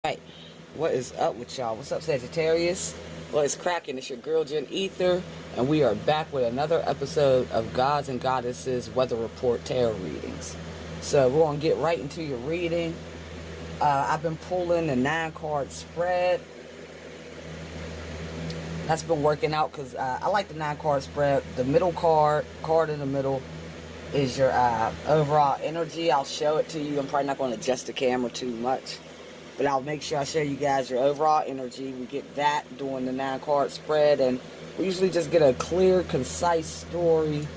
Right, what is up with y'all? What's up, Sagittarius? Well, it's cracking. It's your girl Jen Ether, and we are back with another episode of Gods and Goddesses Weather Report Tarot Readings. So we're gonna get right into your reading. I've been pulling a 9-card spread. That's been working out because I like the 9-card spread. The middle card in the middle, is your overall energy. I'll show it to you. I'm probably not going to adjust the camera too much, but I'll make sure I show you guys your overall energy. We get that doing the 9-card spread, and we usually just get a clear, concise story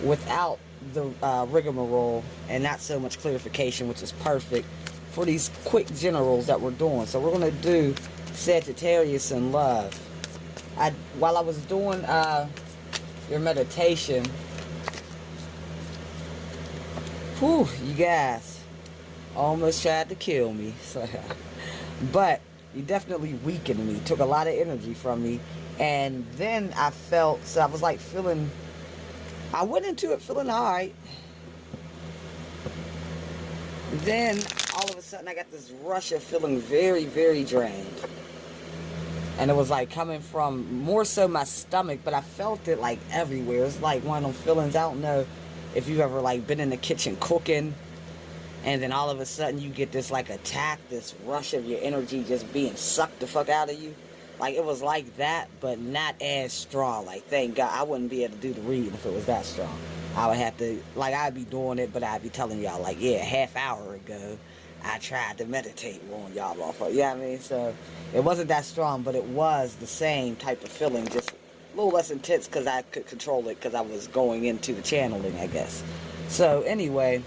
without the rigmarole and not so much clarification, which is perfect for these quick generals that we're doing. So we're going to do Sagittarius in love. While I was doing your meditation, whew, you guys almost tried to kill me. So, but you definitely weakened me, took a lot of energy from me. And then I felt, so I was like feeling, I went into it feeling alright. Then all of a sudden I got this rush of feeling very, very drained. And it was like coming from more so my stomach, but I felt it like everywhere. It's like one of them feelings. I don't know if you've ever like been in the kitchen cooking, and then all of a sudden you get this like attack, this rush of your energy just being sucked the fuck out of you. Like it was like that, but not as strong. Like thank God I wouldn't be able to do the reading if it was that strong. I would have to, like I'd be doing it, but I'd be telling y'all like, yeah, half hour ago I tried to meditate on y'all off of, you know what I mean? So it wasn't that strong, but it was the same type of feeling, just a little less intense because I could control it because I was going into the channeling, I guess. So anyway,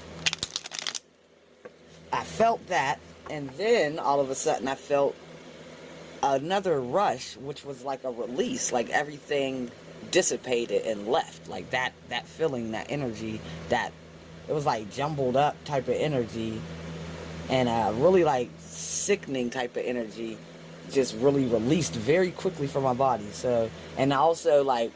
I felt that, and then all of a sudden I felt another rush, which was like a release, like everything dissipated and left, like that feeling, that energy, that it was like jumbled up type of energy, and really like sickening type of energy just really released very quickly from my body. So, and I also like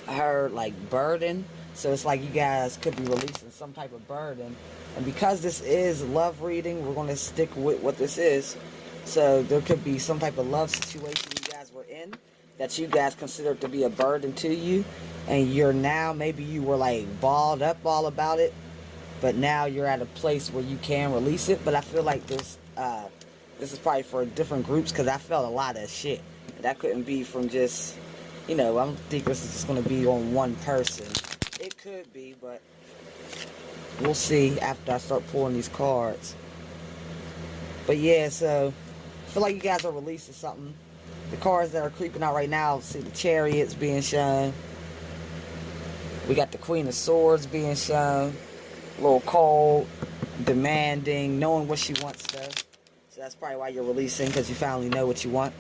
heard like burden, so it's like you guys could be releasing some type of burden. And because this is love reading, we're going to stick with what this is. So there could be some type of love situation you guys were in that you guys considered to be a burden to you, and you're now, maybe you were like balled up all about it, but now you're at a place where you can release it. But I feel like this is probably for different groups, because I felt a lot of shit. That couldn't be from just, you know, I don't think this is just going to be on one person. It could be, but we'll see after I start pulling these cards. But yeah, so I feel like you guys are releasing something. The cards that are creeping out right now, see the Chariots being shown. We got the Queen of Swords being shown. A little cold, demanding, knowing what she wants though. So that's probably why you're releasing, because you finally know what you want.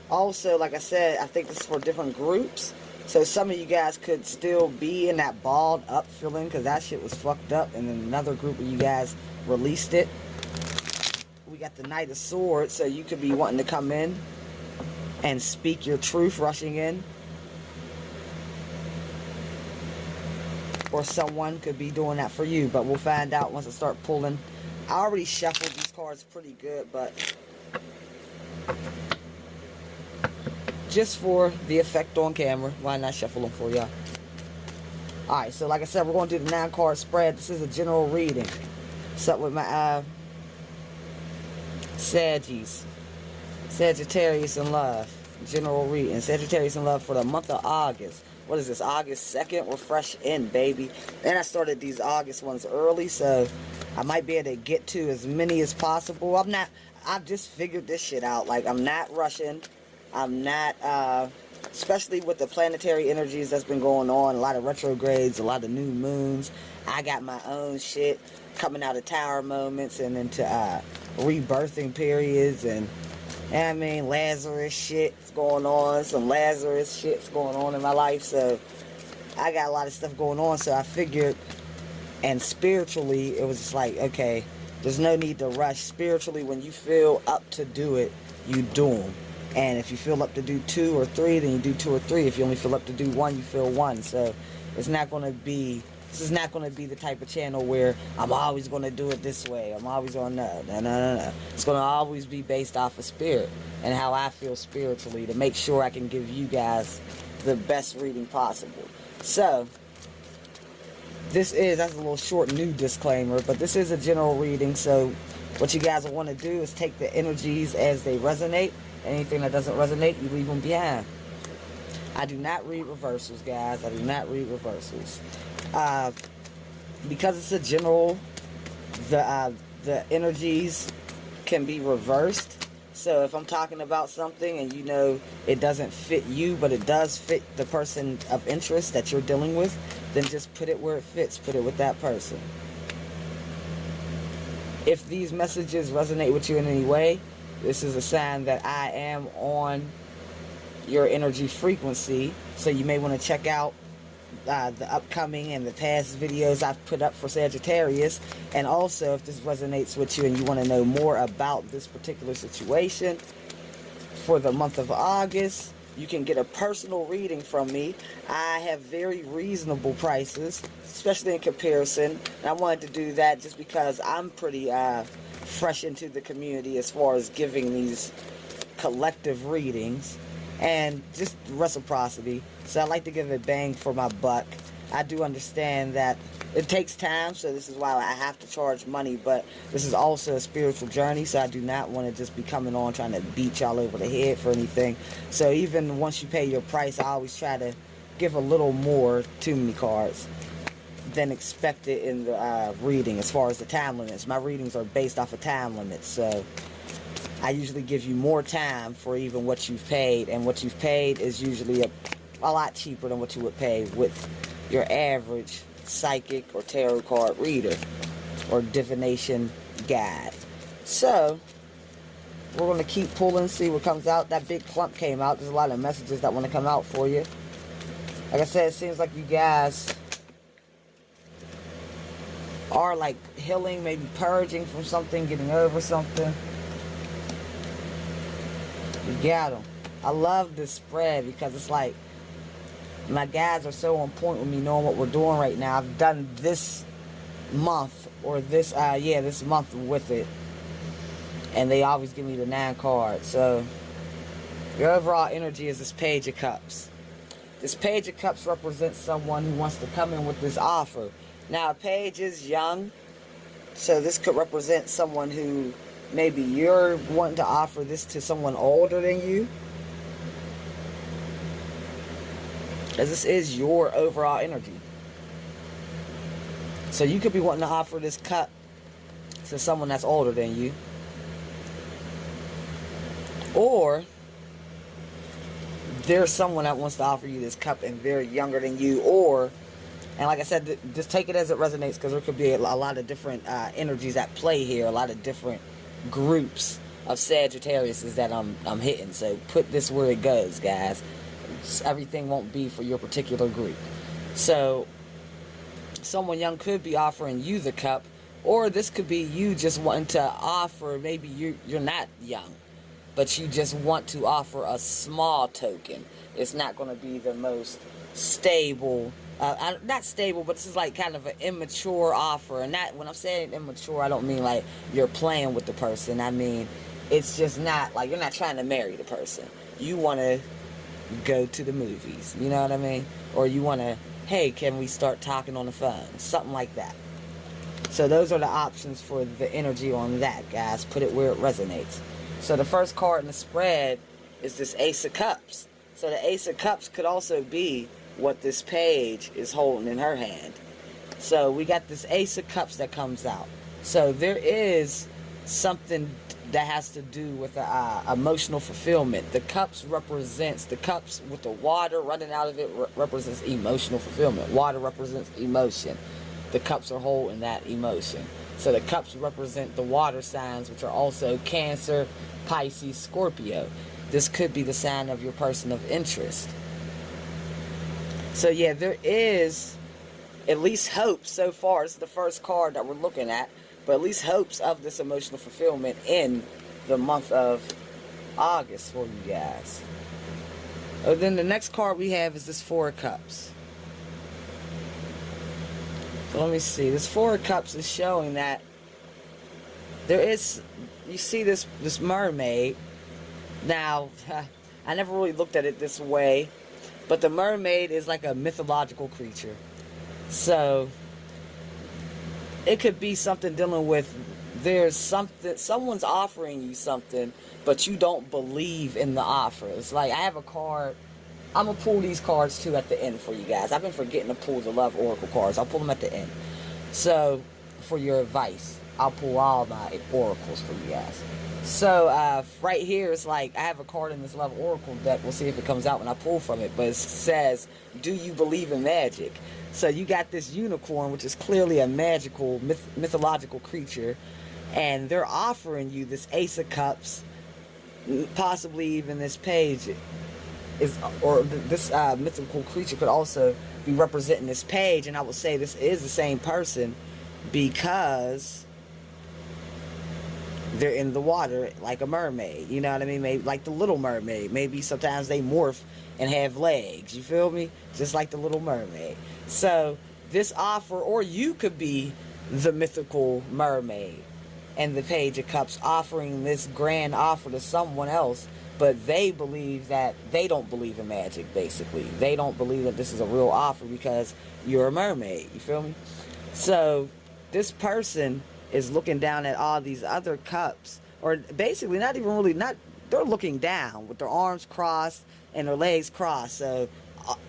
Also, like I said, I think this is for different groups. So some of you guys could still be in that balled up feeling, because that shit was fucked up. And then another group of you guys released it. We got the Knight of Swords, so you could be wanting to come in and speak your truth, rushing in. Or someone could be doing that for you, but we'll find out once I start pulling. I already shuffled these cards pretty good, but just for the effect on camera, why not shuffle them for y'all? Alright, so like I said, we're going to do the 9-card spread. This is a general reading. What's up with my Sagittarius in love. General reading. Sagittarius in love for the month of August. What is this, August 2nd? We're fresh in, baby. And I started these August ones early, so I might be able to get to as many as possible. I've just figured this shit out. Like, I'm not rushing. I'm not, especially with the planetary energies that's been going on, a lot of retrogrades, a lot of new moons. I got my own shit coming out of tower moments and into rebirthing periods, and I mean, Lazarus shit's going on. Some Lazarus shit's going on in my life. So I got a lot of stuff going on. So I figured, and spiritually, it was just like, okay, there's no need to rush. Spiritually, when you feel up to do it, you do them. And if you feel up to do 2 or 3, then you do 2 or 3. If you only feel up to do 1, you feel 1. So it's not going to be This is not going to be the type of channel where I'm always going to do it this way. I'm always going to, no. It's going to always be based off of spirit and how I feel spiritually to make sure I can give you guys the best reading possible. So, that's a little short new disclaimer, but this is a general reading, so what you guys will want to do is take the energies as they resonate. Anything that doesn't resonate, you leave them behind. I do not read reversals, guys. I do not read reversals. Because it's a general, the energies can be reversed. So if I'm talking about something and you know it doesn't fit you, but it does fit the person of interest that you're dealing with, then just put it where it fits. Put it with that person. If these messages resonate with you in any way, this is a sign that I am on your energy frequency. So you may want to check out the upcoming and the past videos I've put up for Sagittarius. And also, if this resonates with you and you want to know more about this particular situation for the month of August, you can get a personal reading from me. I have very reasonable prices, especially in comparison. And I wanted to do that just because I'm pretty fresh into the community as far as giving these collective readings. And just reciprocity. So I like to give a bang for my buck. I do understand that it takes time, so this is why I have to charge money, but this is also a spiritual journey, so I do not want to just be coming on trying to beat y'all over the head for anything. So even once you pay your price, I always try to give a little more too many cards than expected in the reading as far as the time limits. My readings are based off of time limits, so I usually give you more time for even what you've paid, and what you've paid is usually a lot cheaper than what you would pay with your average psychic or tarot card reader or divination guide. So we're going to keep pulling, see what comes out. That big clump came out. There's a lot of messages that want to come out for you. Like I said, it seems like you guys are like healing, maybe purging from something, getting over something. You got them. I love this spread because it's like my guys are so on point with me knowing what we're doing right now. I've done this month or this month with it, and they always give me the 9 cards. So your overall energy is this Page of Cups. This Page of Cups represents someone who wants to come in with this offer. Now, a page is young, so this could represent someone who maybe you're wanting to offer this to someone older than you, as this is your overall energy. So you could be wanting to offer this cup to someone that's older than you, or there's someone that wants to offer you this cup and they're younger than you, and like I said, just take it as it resonates, because there could be a lot of different energies at play here, a lot of different groups of Sagittariuses that I'm hitting. So put this where it goes, guys. Everything won't be for your particular group. So someone young could be offering you the cup, or this could be you just wanting to offer, maybe you're not young, but you just want to offer a small token. It's not going to be the most stable, not stable, but this is like kind of an immature offer. And that, when I'm saying immature, I don't mean like you're playing with the person. I mean, it's just not like you're not trying to marry the person. You want to go to the movies, you know what I mean? Or you want to, hey, can we start talking on the phone? Something like that. So those are the options for the energy on that, guys. Put it where it resonates. So the first card in the spread is this Ace of Cups. So the Ace of Cups could also be what this page is holding in her hand. So we got this Ace of Cups that comes out. So there is something that has to do with emotional fulfillment. The cups represents, the cups with the water running out of it represents emotional fulfillment. Water represents emotion. The cups are holding that emotion. So the cups represent the water signs, which are also Cancer, Pisces, Scorpio. This could be the sign of your person of interest. So yeah, there is at least hope so far. It's the first card that we're looking at, but at least hopes of this emotional fulfillment in the month of August for you guys. Then the next card we have is this Four of Cups. Let me see. This Four of Cups is showing that there is, you see this mermaid. Now, I never really looked at it this way, but the mermaid is like a mythological creature. So, it could be something dealing with, there's something, someone's offering you something, but you don't believe in the offer. It's like, I have a card. I'm going to pull these cards too at the end for you guys. I've been forgetting to pull the Love Oracle cards. I'll pull them at the end. So, for your advice, I'll pull all my oracles for you guys. So, right here, it's like, I have a card in this Love Oracle deck. We'll see if it comes out when I pull from it. But it says, do you believe in magic? So, you got this unicorn, which is clearly a magical, mythological creature. And they're offering you this Ace of Cups, possibly even this page. This mythical creature could also be representing this page, and I would say this is the same person because they're in the water like a mermaid. You know what I mean? Maybe like the Little Mermaid. Maybe sometimes they morph and have legs. You feel me? Just like the Little Mermaid. So this offer, or you could be the mythical mermaid and the Page of Cups offering this grand offer to someone else. But they believe that they don't believe in magic, basically. They don't believe that this is a real offer because you're a mermaid. You feel me? So, this person is looking down at all these other cups. Or basically, not even really, they're looking down with their arms crossed and their legs crossed. So,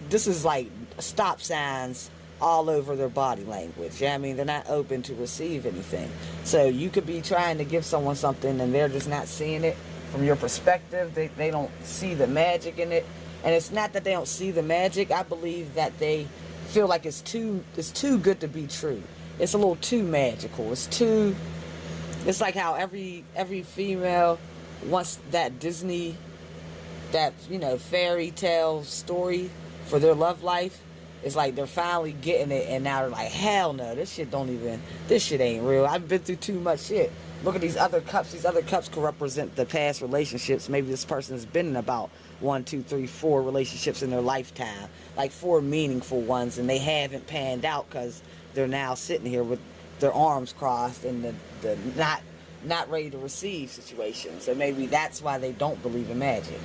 this is like stop signs all over their body language. Yeah, I mean, they're not open to receive anything. So, you could be trying to give someone something and they're just not seeing it. From your perspective, they don't see the magic in it. And it's not that they don't see the magic. I believe that they feel like it's too good to be true. It's a little too magical. It's like how every female wants that Disney, that, you know, fairy tale story for their love life. It's like they're finally getting it, and now they're like, hell no, this shit ain't real. I've been through too much shit. Look at these other cups. These other cups could represent the past relationships. Maybe this person has been in about 1, 2, 3, 4 relationships in their lifetime. Like 4 meaningful ones, and they haven't panned out because they're now sitting here with their arms crossed and the not ready to receive situation. So maybe that's why they don't believe in magic.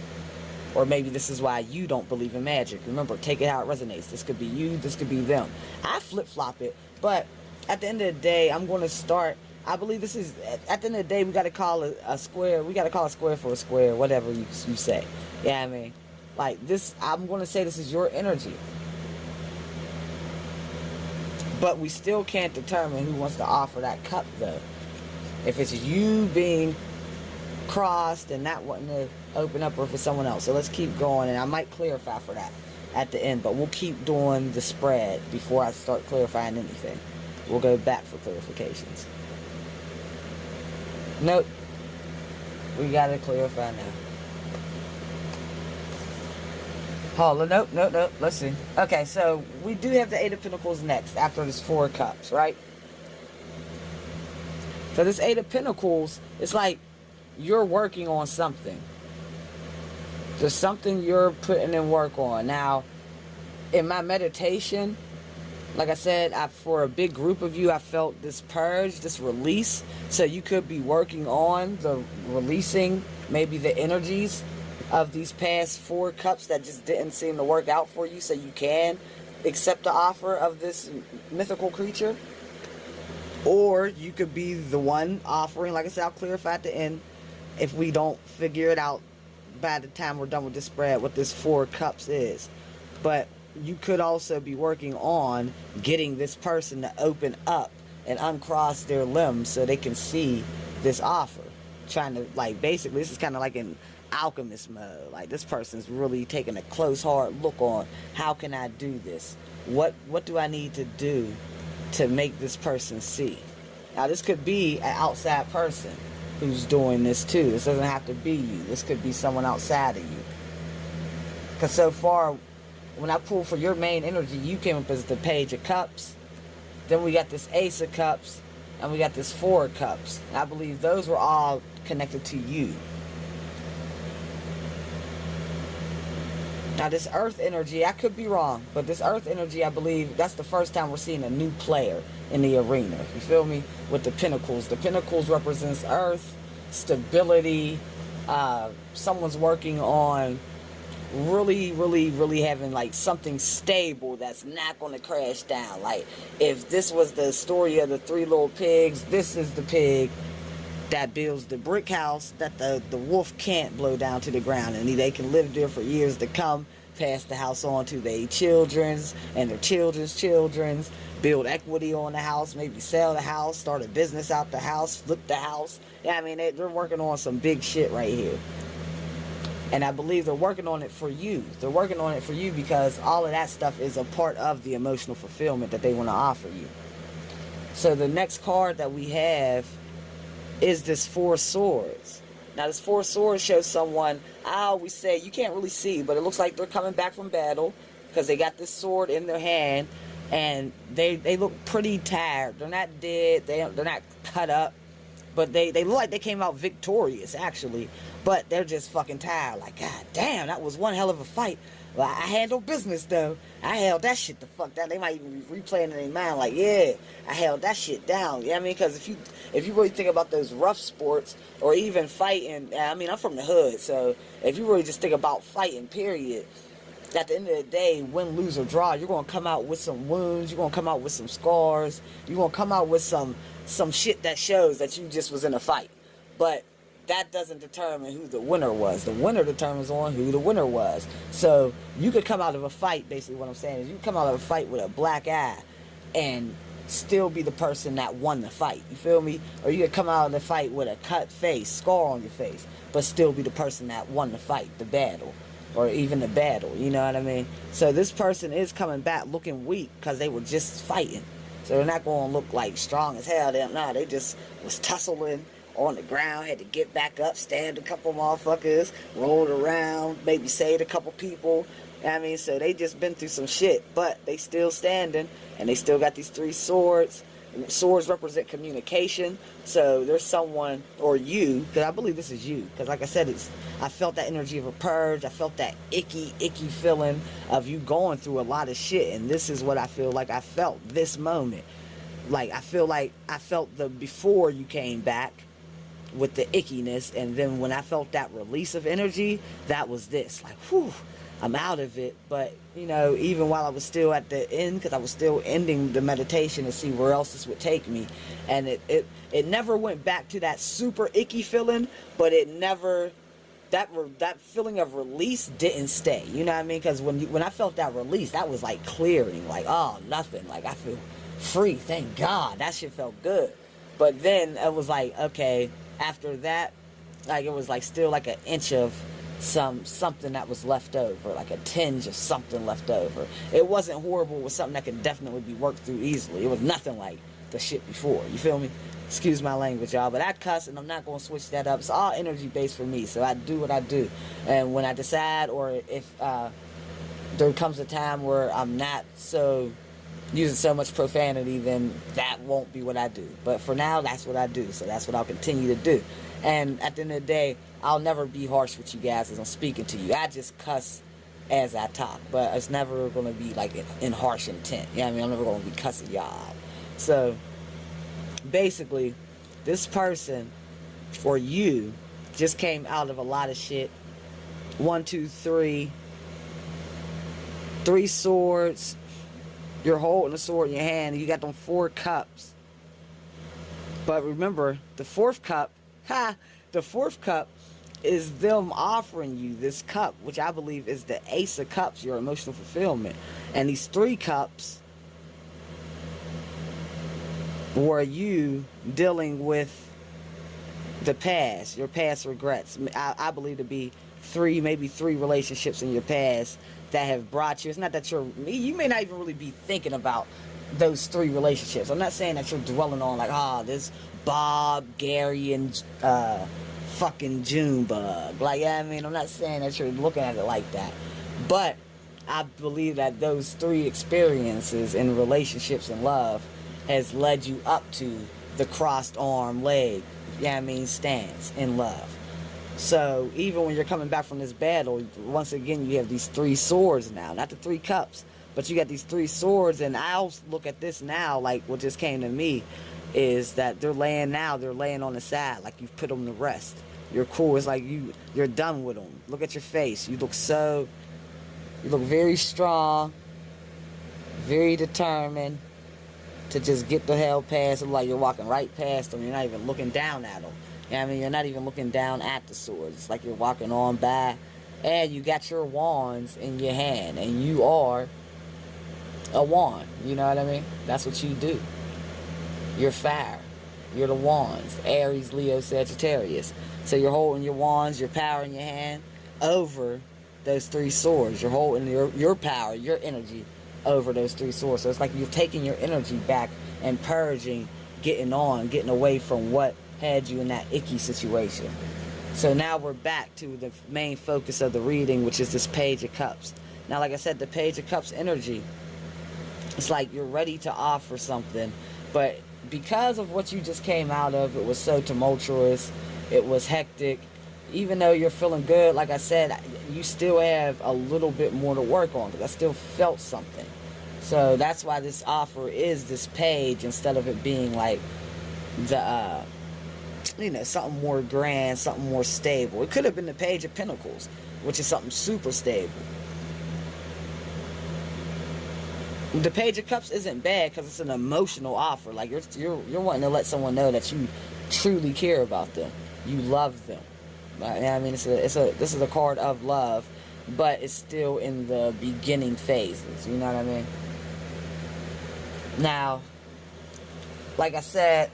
Or maybe this is why you don't believe in magic. Remember, take it how it resonates. This could be you, this could be them. I flip-flop it, but at the end of the day, I'm going to start. I believe this is, at the end of the day, we got to call it a square. We got to call a square for a square, whatever you say. Yeah, I mean, like this, I'm going to say this is your energy. But we still can't determine who wants to offer that cup, though. If it's you being crossed and not wanting to open up, or if it's someone else. So let's keep going, and I might clarify for that at the end, but we'll keep doing the spread before I start clarifying anything. We'll go back for clarifications. Nope. We gotta clarify now. Hold on, nope. Let's see. Okay, so we do have the Eight of Pentacles next after this Four of Cups, right? So this Eight of Pentacles, it's like you're working on something. There's something you're putting in work on. Now, in my meditation, like I said, for a big group of you, I felt this purge, this release. So you could be working on the releasing, maybe the energies of these past Four Cups that just didn't seem to work out for you, so you can accept the offer of this mythical creature. Or you could be the one offering. Like I said, I'll clarify at the end if we don't figure it out by the time we're done with this spread what this Four Cups is. But you could also be working on getting this person to open up and uncross their limbs so they can see this offer. Trying to, like, basically, this is kind of like in alchemist mode. Like, this person's really taking a close, hard look on, how can I do this? What do I need to do to make this person see? Now, this could be an outside person who's doing this too. This doesn't have to be you. This could be someone outside of you. Because so far, when I pull for your main energy, you came up as the Page of Cups. Then we got this Ace of Cups. And we got this Four of Cups. And I believe those were all connected to you. Now this earth energy, I could be wrong, but this earth energy, I believe that's the first time we're seeing a new player in the arena. You feel me? With the pentacles. The pentacles represents earth, stability. Someone's working on really having like something stable that's not going to crash down. Like if this was the story of the three little pigs, this is the pig that builds the brick house that the wolf can't blow down to the ground, and they can live there for years to come, pass the house on to their children's and their children's, build equity on the house, maybe sell the house, start a business out the house, flip the house. Yeah, I mean, they're working on some big shit right here. And I believe they're working on it for you. They're working on it for you because all of that stuff is a part of the emotional fulfillment that they want to offer you. So the next card that we have is this Four Swords. Now this Four Swords shows someone, I always say, you can't really see, but it looks like they're coming back from battle because they got this sword in their hand and they look pretty tired. They're not dead, they're not cut up, but they look like they came out victorious actually, but they're just fucking tired. Like, god damn, that was one hell of a fight. Well, I handled business though. I held that shit the fuck down. They might even be replaying in their mind like, yeah, I held that shit down. You know what I mean? Because if you really think about those rough sports or even fighting, I mean, I'm from the hood, so if you really just think about fighting, period, at the end of the day, win, lose, or draw, you're going to come out with some wounds, you're going to come out with some scars, you're going to come out with some shit that shows that you just was in a fight. But that doesn't determine who the winner was. The winner determines on who the winner was. So you could come out of a fight, basically what I'm saying is you can come out of a fight with a black eye and still be the person that won the fight. You feel me? Or you could come out of the fight with a cut face, scar on your face, but still be the person that won the fight, the battle, or even the battle. You know what I mean? So this person is coming back looking weak because they were just fighting. So they're not going to look like strong as hell. They just was tussling on the ground, had to get back up, stabbed a couple motherfuckers, rolled around, maybe saved a couple people. I mean, so they just been through some shit, but they still standing, and they still got these three swords. Swords represent communication. So there's someone, or you, because I believe this is you, because like I said, I felt that energy of a purge. I felt that icky feeling of you going through a lot of shit, and this is what I feel like I felt this moment. Like I felt the before you came back with the ickiness, and then when I felt that release of energy, that was this, like, whew, I'm out of it. But you know, even while I was still at the end, because I was still ending the meditation to see where else this would take me, and it never went back to that super icky feeling, but it never, that feeling of release didn't stay. You know what I mean? Because when I felt that release, that was like clearing, like, oh, nothing, like I feel free, thank God. That shit felt good. But then it was like, okay, after that, like it was like still like an inch of something that was left over, like a tinge of something left over. It wasn't horrible. It was something that could definitely be worked through easily. It was nothing like the shit before. You feel me? Excuse my language, y'all, but I cuss and I'm not going to switch that up. It's all energy based for me, so I do what I do. And when I decide, or if there comes a time where I'm not so using so much profanity, then that won't be what I do. But for now, that's what I do, so that's what I'll continue to do. And at the end of the day, I'll never be harsh with you guys as I'm speaking to you. I just cuss as I talk, but it's never going to be like in harsh intent. You know what I mean? I'm never going to be cussing y'all out. So basically, this person, or you, just came out of a lot of shit. 1, 2, 3. 3 swords. You're holding a sword in your hand, and you got them 4 cups. But remember, the 4th cup, the 4th cup is them offering you this cup, which I believe is the Ace of Cups, your emotional fulfillment. And these 3 cups were you dealing with the past, your past regrets. I believe to be 3, maybe 3 relationships in your past that have brought you. It's not that you may not even really be thinking about those 3 relationships. I'm not saying that you're dwelling on like, this Bob, Gary, and fucking Junebug. Like, I mean, I'm not saying that you're looking at it like that. But I believe that those 3 experiences in relationships and love has led you up to the crossed arm leg, you know what I mean, stance in love. So even when you're coming back from this battle, once again, you have these 3 swords now. Not the 3 cups, but you got these 3 swords. And I'll look at this now, like what just came to me, is that they're laying on the side, like you've put them to rest. You're cool. It's like you're done with them. Look at your face. You look very strong, very determined to just get the hell past them. Like you're walking right past them. You're not even looking down at them. You know what I mean? You're not even looking down at the swords. It's like you're walking on by, and you got your wands in your hand, and you are a wand. You know what I mean? That's what you do. You're fire. You're the wands. Aries, Leo, Sagittarius. So you're holding your wands, your power in your hand over those 3 swords. You're holding your power, your energy over those 3 swords. So it's like you're taking your energy back and purging, getting away from what had you in that icky situation. So now we're back to the main focus of the reading, which is this Page of Cups. Now, like I said, the Page of Cups energy, it's like you're ready to offer something, but because of what you just came out of, it was so tumultuous, it was hectic. Even though you're feeling good, like I said, you still have a little bit more to work on, because I still felt something. So that's why this offer is this page, instead of it being like the something more grand, something more stable. It could have been the Page of Pentacles, which is something super stable. The Page of Cups isn't bad because it's an emotional offer. Like you're wanting to let someone know that you truly care about them, you love them. I mean, this is a card of love, but it's still in the beginning phases. You know what I mean? Now, like I said,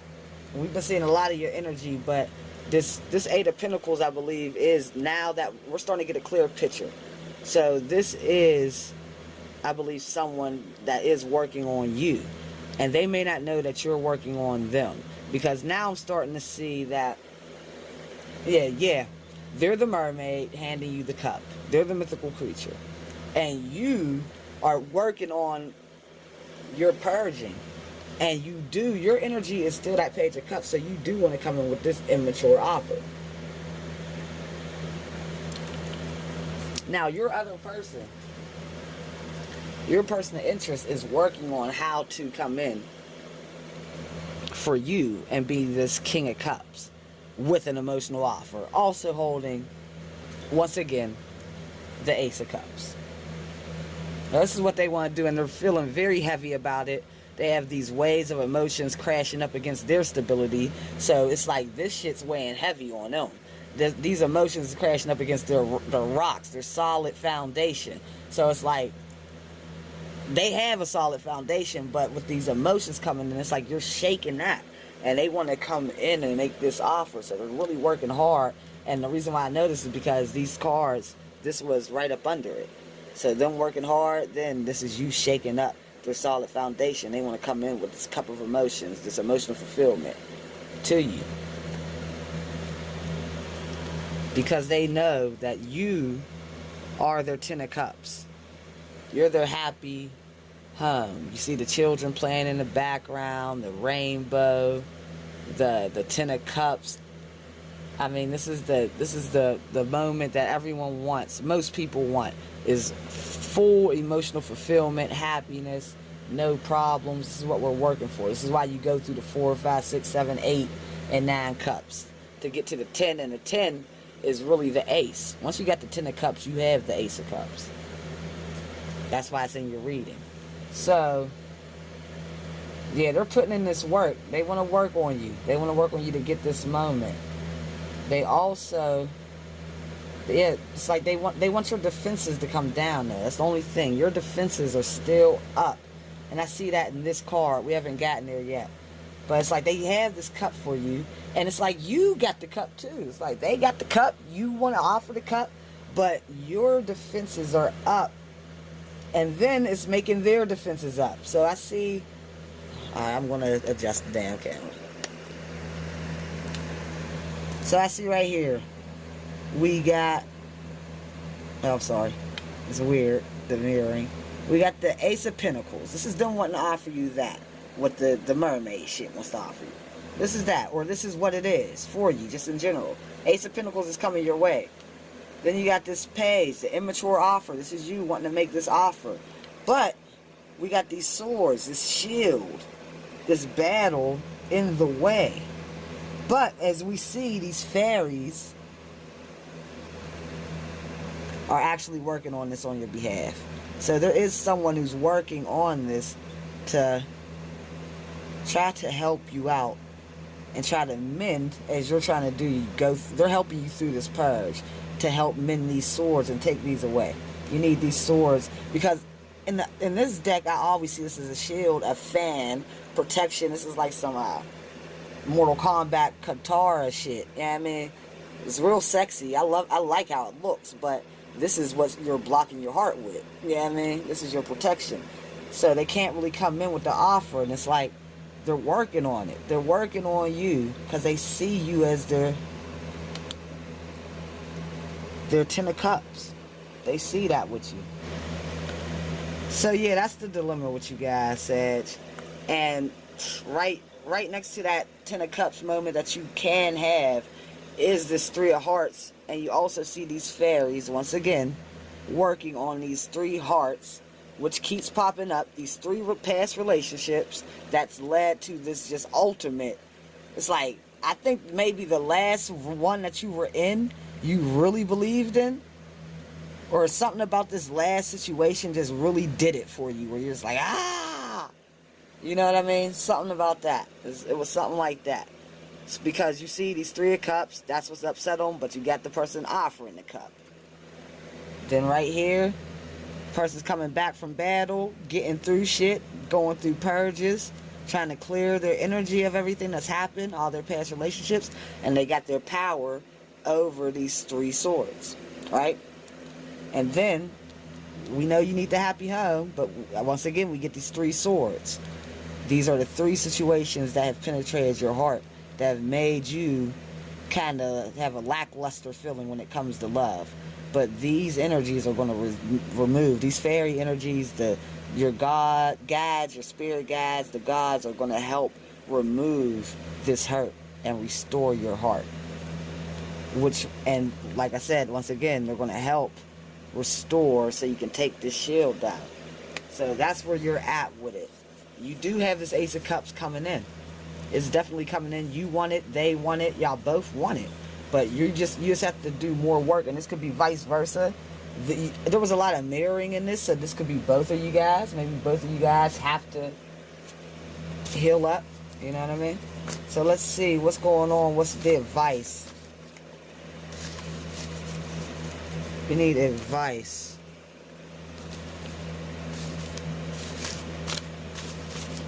we've been seeing a lot of your energy, but this 8 of Pentacles, I believe, is now that we're starting to get a clear picture. So this is, I believe, someone that is working on you, and they may not know that you're working on them, because now I'm starting to see that, yeah, they're the mermaid handing you the cup. They're the mythical creature, and you are working on your purging. And your energy is still that Page of Cups, so you do want to come in with this immature offer. Now, your person of interest is working on how to come in for you and be this King of Cups with an emotional offer. Also holding, once again, the Ace of Cups. Now, this is what they want to do, and they're feeling very heavy about it. They have these waves of emotions crashing up against their stability. So it's like this shit's weighing heavy on them. These emotions are crashing up against their rocks, their solid foundation. So it's like they have a solid foundation, but with these emotions coming in, it's like you're shaking that. And they want to come in and make this offer. So they're really working hard. And the reason why I know this is because these cards, this was right up under it. So them working hard, then this is you shaking up their solid foundation. They want to come in with this cup of emotions, this emotional fulfillment to you, because they know that you are their 10 of Cups. You're their happy home. You see the children playing in the background, the rainbow, the 10 of Cups. I mean, this is the moment that everyone wants, most people want, is full emotional fulfillment, happiness, no problems. This is what we're working for. This is why you go through the 4, 5, 6, 7, 8, and 9 cups to get to the 10, and the 10 is really the ace. Once you got the 10 of Cups, you have the Ace of Cups. That's why it's in your reading. So, yeah, they're putting in this work. They want to work on you. They want to work on you to get this moment. They also, yeah, it's like they want your defenses to come down there. That's the only thing. Your defenses are still up. And I see that in this card. We haven't gotten there yet. But it's like they have this cup for you. And it's like you got the cup too. It's like they got the cup. You want to offer the cup. But your defenses are up. And then it's making their defenses up. So I see, I'm going to adjust the damn camera. So I see right here, we got, oh, I'm sorry, it's weird, the mirroring. We got the Ace of Pentacles. This is them wanting to offer you that, what the mermaid shit wants to offer you. This is that, or this is what it is for you, just in general. Ace of Pentacles is coming your way. Then you got this page, the immature offer. This is you wanting to make this offer. But we got these swords, this shield, this battle in the way. But as we see, these fairies are actually working on this on your behalf. So there is someone who's working on this to try to help you out and try to mend as you're trying to do. They're helping you through this purge to help mend these swords and take these away. You need these swords because in this deck, I always see this as a shield, a fan, protection. This is like some Mortal Kombat Katara shit. You know what I mean? It's real sexy. I like how it looks, but this is what you're blocking your heart with. You know what I mean? This is your protection. So they can't really come in with the offer, and it's like they're working on it. They're working on you because they see you as their Ten of Cups. They see that with you. So yeah, that's the dilemma with you guys, Sag. And right next to that Ten of Cups moment that you can have is this Three of Hearts. And you also see these fairies, once again, working on these 3 hearts, which keeps popping up. These 3 past relationships that's led to this just ultimate. It's like, I think maybe the last one that you were in, you really believed in. Or something about this last situation just really did it for you. Where you're just like, ah! You know what I mean? Something about that. It was something like that. It's because you see these 3 of Cups, that's what's upset them, but you got the person offering the cup. Then right here, person's coming back from battle, getting through shit, going through purges, trying to clear their energy of everything that's happened, all their past relationships, and they got their power over these 3 swords, right? And then, we know you need the happy home, but once again, we get these 3 swords. These are the 3 situations that have penetrated your heart, that have made you kind of have a lackluster feeling when it comes to love. But these energies are going to remove, these fairy energies, your guides, your spirit guides, the gods are going to help remove this hurt and restore your heart. And like I said, once again, they're going to help restore so you can take this shield down. So that's where you're at with it. You do have this Ace of Cups coming in. It's definitely coming in. You want it, they want it, y'all both want it. But you just have to do more work, and this could be vice versa. There was a lot of mirroring in this, so this could be both of you guys. Maybe both of you guys have to heal up. You know what I mean? So let's see what's going on. What's the advice? We need advice.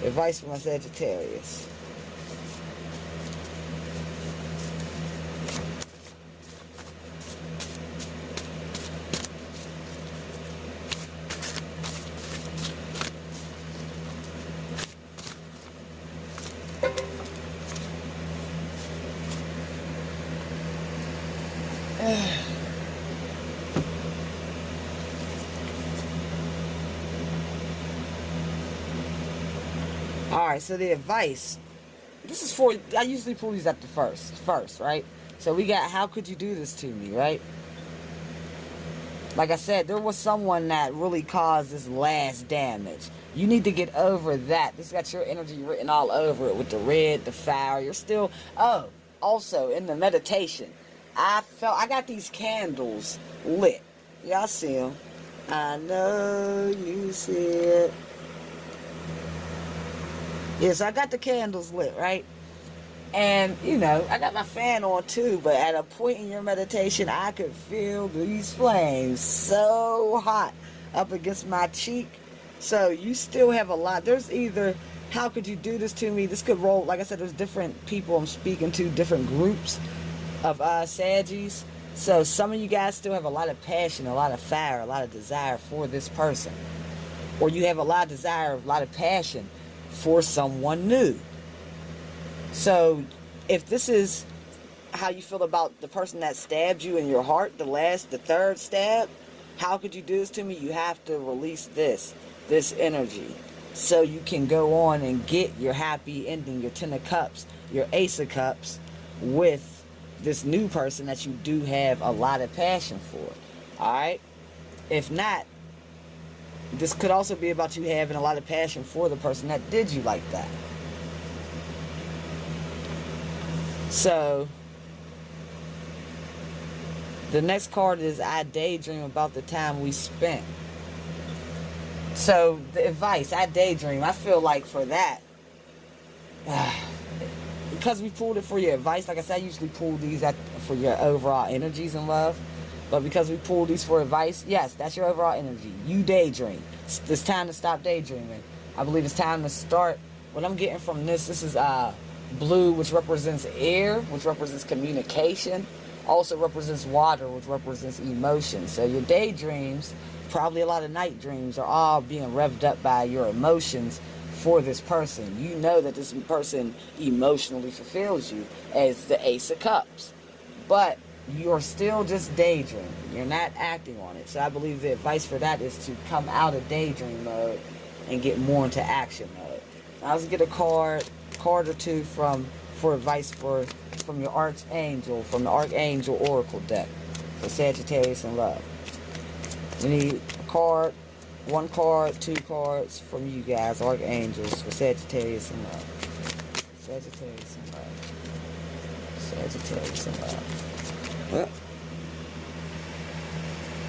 Advice from a Sagittarius. Alright, so the advice. This is for, I usually pull these at the first, right? So we got, how could you do this to me, right? Like I said, there was someone that really caused this last damage. You need to get over that. This got your energy written all over it with the red, the fire. You're still, oh, also in the meditation, I got these candles lit. Y'all see them. I know you see it. Yeah, so I got the candles lit, right? And, you know, I got my fan on too, but at a point in your meditation, I could feel these flames so hot up against my cheek. So you still have a lot. There's either, how could you do this to me? This could roll, like I said, there's different people I'm speaking to, different groups of Saggies. So some of you guys still have a lot of passion, a lot of fire, a lot of desire for this person. Or you have a lot of desire, a lot of passion for someone new. So if this is how you feel about the person that stabbed you in your heart, the third stab, how could you do this to me? You have to release this energy. so you can go on and get your happy ending, your 10 of cups, your ace of cups with this new person that you do have a lot of passion for. All right? If not, this could also be about you having a lot of passion for the person that did you like that. So the next card is I daydream about the time we spent. So the advice, I daydream. I feel like for that, because we pulled it for your advice, like I said, I usually pull these for your overall energies in love. But because we pulled these for advice, yes, that's your overall energy. You daydream. It's time to stop daydreaming. I believe it's time to start. What I'm getting from this is blue, which represents air, which represents communication. Also represents water, which represents emotion. So your daydreams, probably a lot of night dreams, are all being revved up by your emotions for this person. You know that this person emotionally fulfills you as the Ace of Cups. But you're still just daydreaming. You're not acting on it. So I believe the advice for that is to come out of daydream mode and get more into action mode. Now let's get a card or two for advice from your Archangel, from the Archangel Oracle deck for Sagittarius in love. We need a card, one card, two cards from you guys, Archangels, for Sagittarius in love. Sagittarius in love. Sagittarius in love.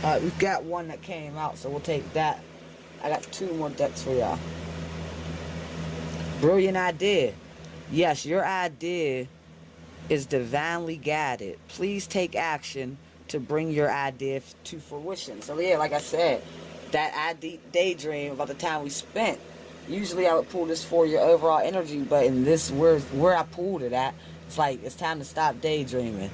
Well, we've got one that came out, so we'll take that. I got two more decks for y'all. Brilliant idea. Yes, your idea is divinely guided. Please take action to bring your idea to fruition. So yeah, like I said, that daydream about the time we spent, usually I would pull this for your overall energy, but in this, where I pulled it at, it's like it's time to stop daydreaming.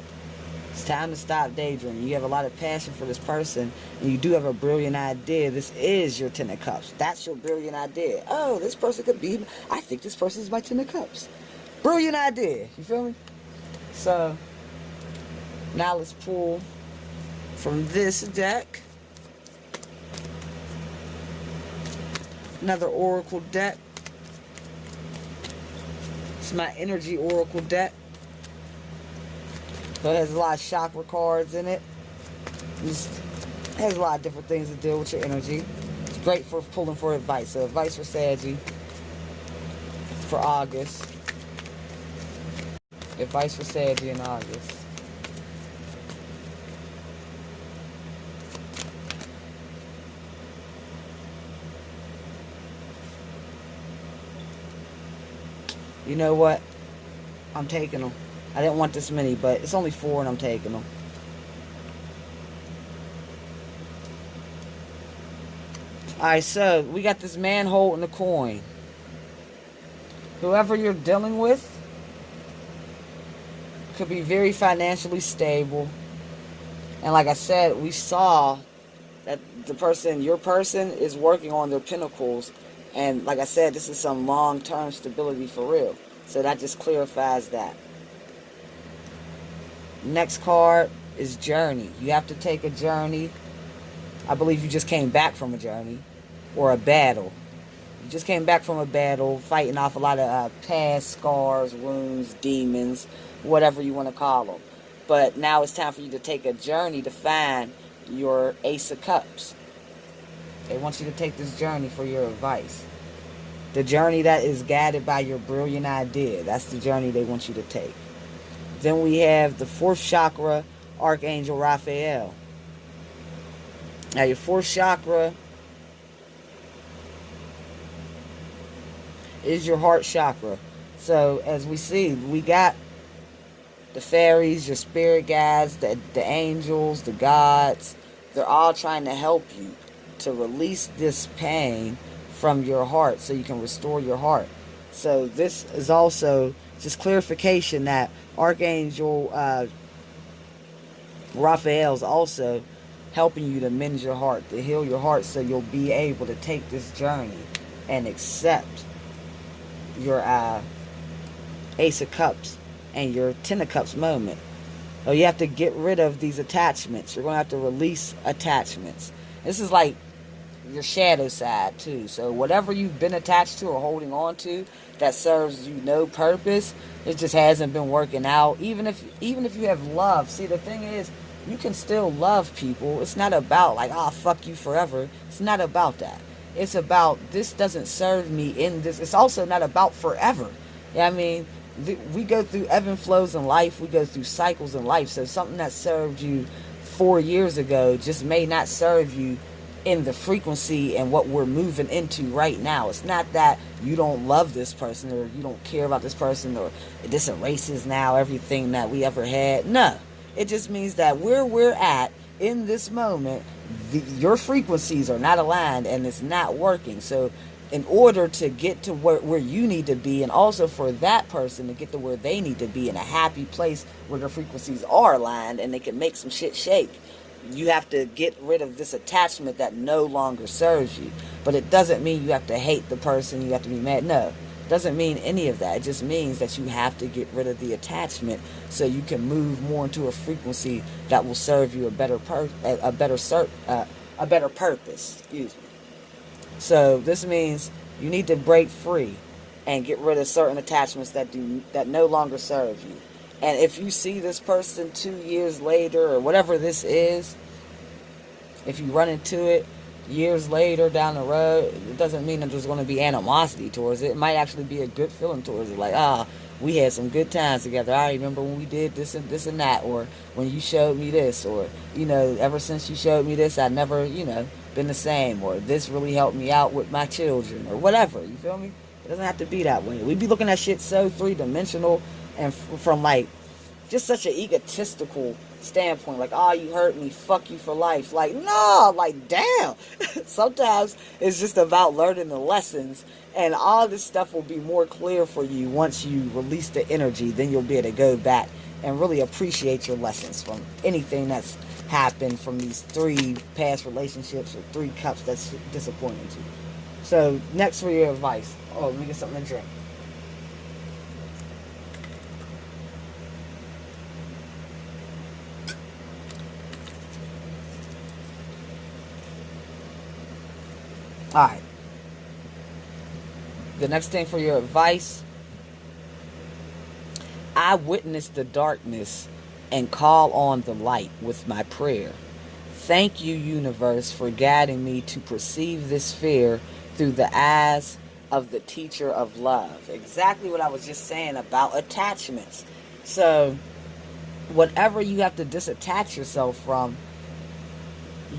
It's time to stop daydreaming. You have a lot of passion for this person, and you do have a brilliant idea. This is your 10 of Cups. That's your brilliant idea. Oh, this person could be, I think this person is my 10 of Cups. Brilliant idea. You feel me? So, now let's pull from this deck. Another Oracle deck. It's my Energy Oracle deck. So it has a lot of chakra cards in it. It has a lot of different things to deal with your energy. It's great for pulling for advice. So advice for Saggy for August. Advice for Saggy in August. You know what? I'm taking them. I didn't want this many, but it's only 4 and I'm taking them. Alright, so we got this man holding a coin. Whoever you're dealing with could be very financially stable. And like I said, we saw that your person is working on their pinnacles. And like I said, this is some long-term stability for real. So that just clarifies that. Next card is journey. You have to take a journey. I believe you just came back from a journey or a battle. You just came back from a battle, fighting off a lot of past scars, wounds, demons, whatever you want to call them. But now it's time for you to take a journey to find your Ace of Cups. They want you to take this journey for your advice. The journey that is guided by your brilliant idea. That's the journey they want you to take. Then we have the 4th chakra, Archangel Raphael. Now your 4th chakra is your heart chakra. So as we see, we got the fairies, your spirit guides, the angels, the gods. They're all trying to help you to release this pain from your heart so you can restore your heart. So this is also just clarification that Archangel Raphael is also helping you to mend your heart, to heal your heart, so you'll be able to take this journey and accept your Ace of Cups and your 10 of Cups moment. So you have to get rid of these attachments. You're going to have to release attachments. This is like your shadow side too. So whatever you've been attached to or holding on to that serves you no purpose, it just hasn't been working out. Even if you have love, see, the thing is, you can still love people. It's not about like, oh, fuck you forever. It's not about that. It's about, this doesn't serve me in this. It's also not about forever. Yeah, I mean, we go through ebb and flows in life. We go through cycles in life. So something that served you 4 years ago just may not serve you in the frequency and what we're moving into right now. It's not that you don't love this person or you don't care about this person or this erases now everything that we ever had. No, it just means that where we're at in this moment, your frequencies are not aligned and it's not working. So in order to get to where you need to be, and also for that person to get to where they need to be in a happy place where their frequencies are aligned and they can make some shit shake, you have to get rid of this attachment that no longer serves you. But it doesn't mean you have to hate the person, you have to be mad. No, it doesn't mean any of that. It just means that you have to get rid of the attachment so you can move more into a frequency that will serve you a better purpose. Excuse me. So this means you need to break free and get rid of certain attachments that no longer serve you. And if you see this person 2 years later or whatever this is, if you run into it years later down the road, it doesn't mean that there's going to be animosity towards it. It might actually be a good feeling towards it. Like, we had some good times together. I remember when we did this and that, or when you showed me this, or, ever since you showed me this, I never, been the same, or this really helped me out with my children, or whatever. You feel me? It doesn't have to be that way. We be looking at shit so three-dimensional and from like just such an egotistical standpoint, like, oh, you hurt me, fuck you for life. Like, no, like, damn. Sometimes it's just about learning the lessons, and all this stuff will be more clear for you once you release the energy. Then you'll be able to go back and really appreciate your lessons from anything that's happened from these 3 past relationships or 3 cups that's disappointing you. So next for your advice. Oh, let me get something to drink. Alright. The next thing for your advice. I witness the darkness and call on the light with my prayer. Thank you, universe, for guiding me to perceive this fear through the eyes of the teacher of love. Exactly what I was just saying about attachments. So, whatever you have to disattach yourself from,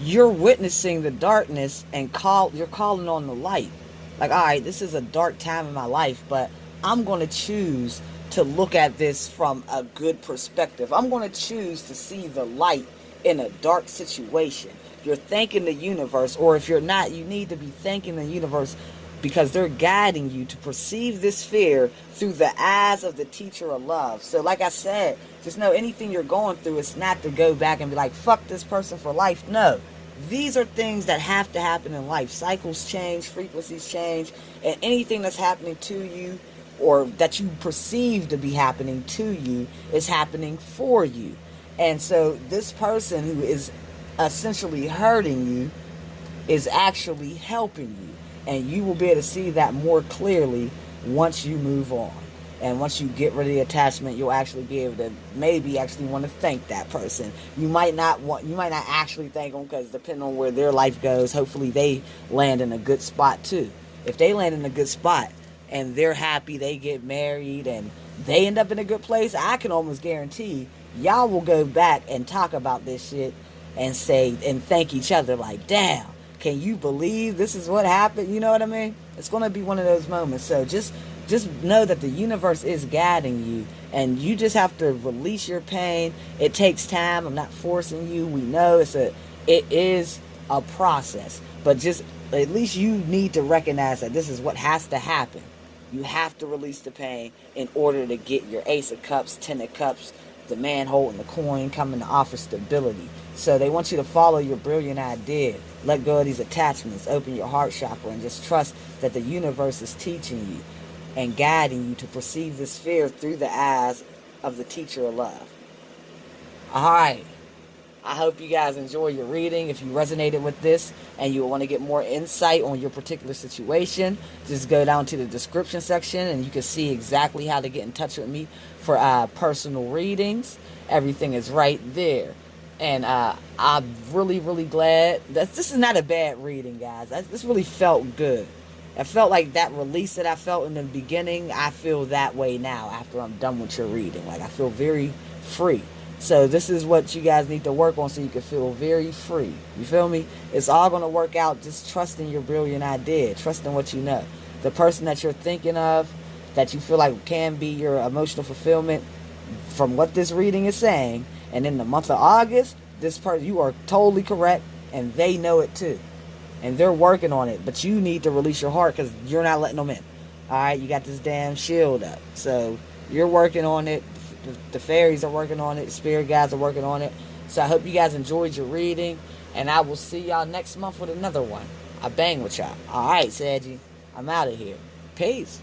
you're witnessing the darkness and you're calling on the light. Like, all right, this is a dark time in my life, but I'm going to choose to look at this from a good perspective. I'm going to choose to see the light in a dark situation. You're thanking the universe, or if you're not, you need to be thanking the universe because they're guiding you to perceive this fear through the eyes of the teacher of love. So like I said, just know anything you're going through, it's not to go back and be like, fuck this person for life. No. These are things that have to happen in life. Cycles change, frequencies change, and anything that's happening to you or that you perceive to be happening to you is happening for you. And so this person who is essentially hurting you is actually helping you. And you will be able to see that more clearly once you move on. And once you get rid of the attachment, you'll actually be able to maybe actually want to thank that person. You might not actually thank them because depending on where their life goes, hopefully they land in a good spot too. If they land in a good spot and they're happy, they get married and they end up in a good place, I can almost guarantee y'all will go back and talk about this shit and say and thank each other like, damn, can you believe this is what happened? You know what I mean? It's going to be one of those moments. So just know that the universe is guiding you, and you just have to release your pain. It takes time. I'm not forcing you. We know it is a process, but just at least you need to recognize that this is what has to happen. You have to release the pain in order to get your Ace of Cups, Ten of Cups, the man holding the coin coming to offer stability. So they want you to follow your brilliant idea. Let go of these attachments. Open your heart chakra and just trust that the universe is teaching you and guiding you to perceive this fear through the eyes of the teacher of love. Alright. I hope you guys enjoy your reading. If you resonated with this and you want to get more insight on your particular situation, just go down to the description section and you can see exactly how to get in touch with me for personal readings. Everything is right there. And I'm really, really glad that this is not a bad reading, guys. This really felt good. I felt like that release that I felt in the beginning, I feel that way now after I'm done with your reading. Like, I feel very free. So this is what you guys need to work on so you can feel very free. You feel me? It's all going to work out. Just trusting your brilliant idea. Trusting what you know. The person that you're thinking of, that you feel like can be your emotional fulfillment, from what this reading is saying, and in the month of August, this person, you are totally correct, and they know it too. And they're working on it, but you need to release your heart because you're not letting them in. Alright, you got this damn shield up. So, you're working on it. The fairies are working on it. The spirit guides are working on it. So, I hope you guys enjoyed your reading. And I will see y'all next month with another one. I bang with y'all. Alright, Saggy. I'm out of here. Peace.